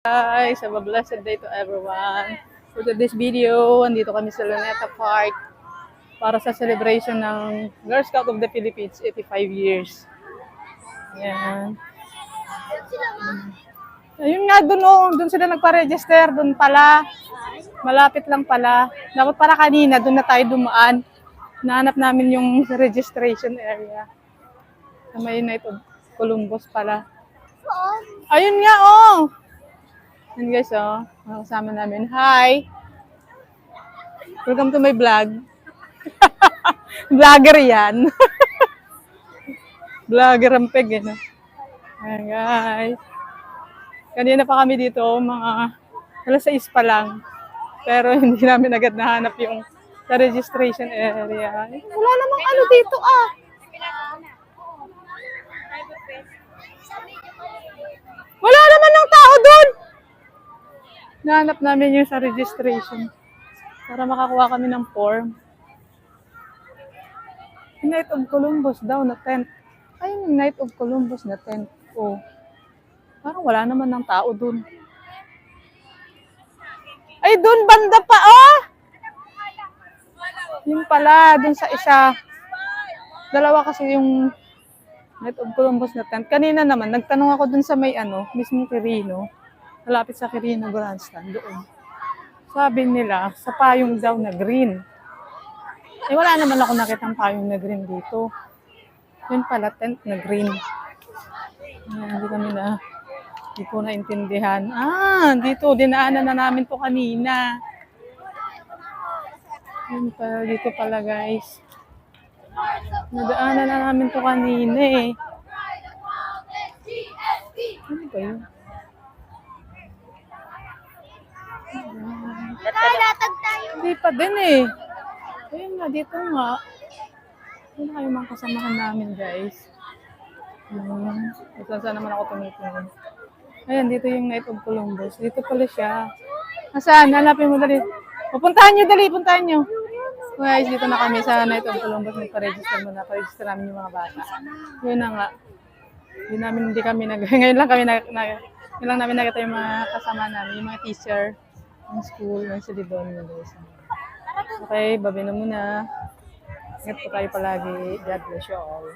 Guys, have a blessed day to everyone. For today's video, andito kami sa Luneta Park para sa celebration ng Girl Scout of the Philippines, 85 years. Ayan. Ayun nga, dun sila nagpa-register, dun pala. Malapit lang pala. Dapat pala kanina, dun na tayo dumaan. Nahanap namin yung registration area. Sa may Night of Columbus pala. Ayun nga, oh! Yan guys, oh. Kasama namin. Hi! Welcome to my vlog. Vlogger yan. Vlogger ang peg, eh. No? Ayan guys. Kanina pa kami dito, mga alas 6 pa lang. Pero hindi namin agad nahanap yung sa registration area. Wala namang ano dito, ah. Wala naman ng tao doon. Nahanap namin yung sa registration para makakuha kami ng form. Night of Columbus daw na tent. Ayun yung Night of Columbus na tent. Oh. Parang wala naman ng tao doon. Ay, doon banda pa, oh! Yun pala, doon sa isa. Dalawa kasi yung Night of Columbus na tent. Kanina naman, nagtanong ako doon sa may mismo Quirino. Malapit sa Quirino Grandstand doon. Sabi nila, sa payong daw na green. Eh, wala naman ako nakitang payong na green dito. Yun pala, tent na green. Ayan, hindi ko naintindihan. Ah, dito, dinaanan na namin to kanina. Yun pala, dito pala guys. Nadaanan na namin to kanina eh. Ano ba yun? Hindi pa din eh. Ayun nga, dito nga. Ayun na kayo mga kasamahan namin guys. Saan naman ako tumitingin. Ayan, dito yung Night of Columbus. Dito pala siya. Nasaan? Hanapin mo dali. Puntahan nyo dali, puntahan nyo. Guys, dito na kami sa Night of Columbus. Nagpa-register muna. Pa-register namin yung mga bata. Yun na nga. Ngayon lang namin nakita yung mga kasama namin, yung mga teacher ng school, yung sila doon. Okay, babi na muna. Ingat po tayo palagi. God bless you all.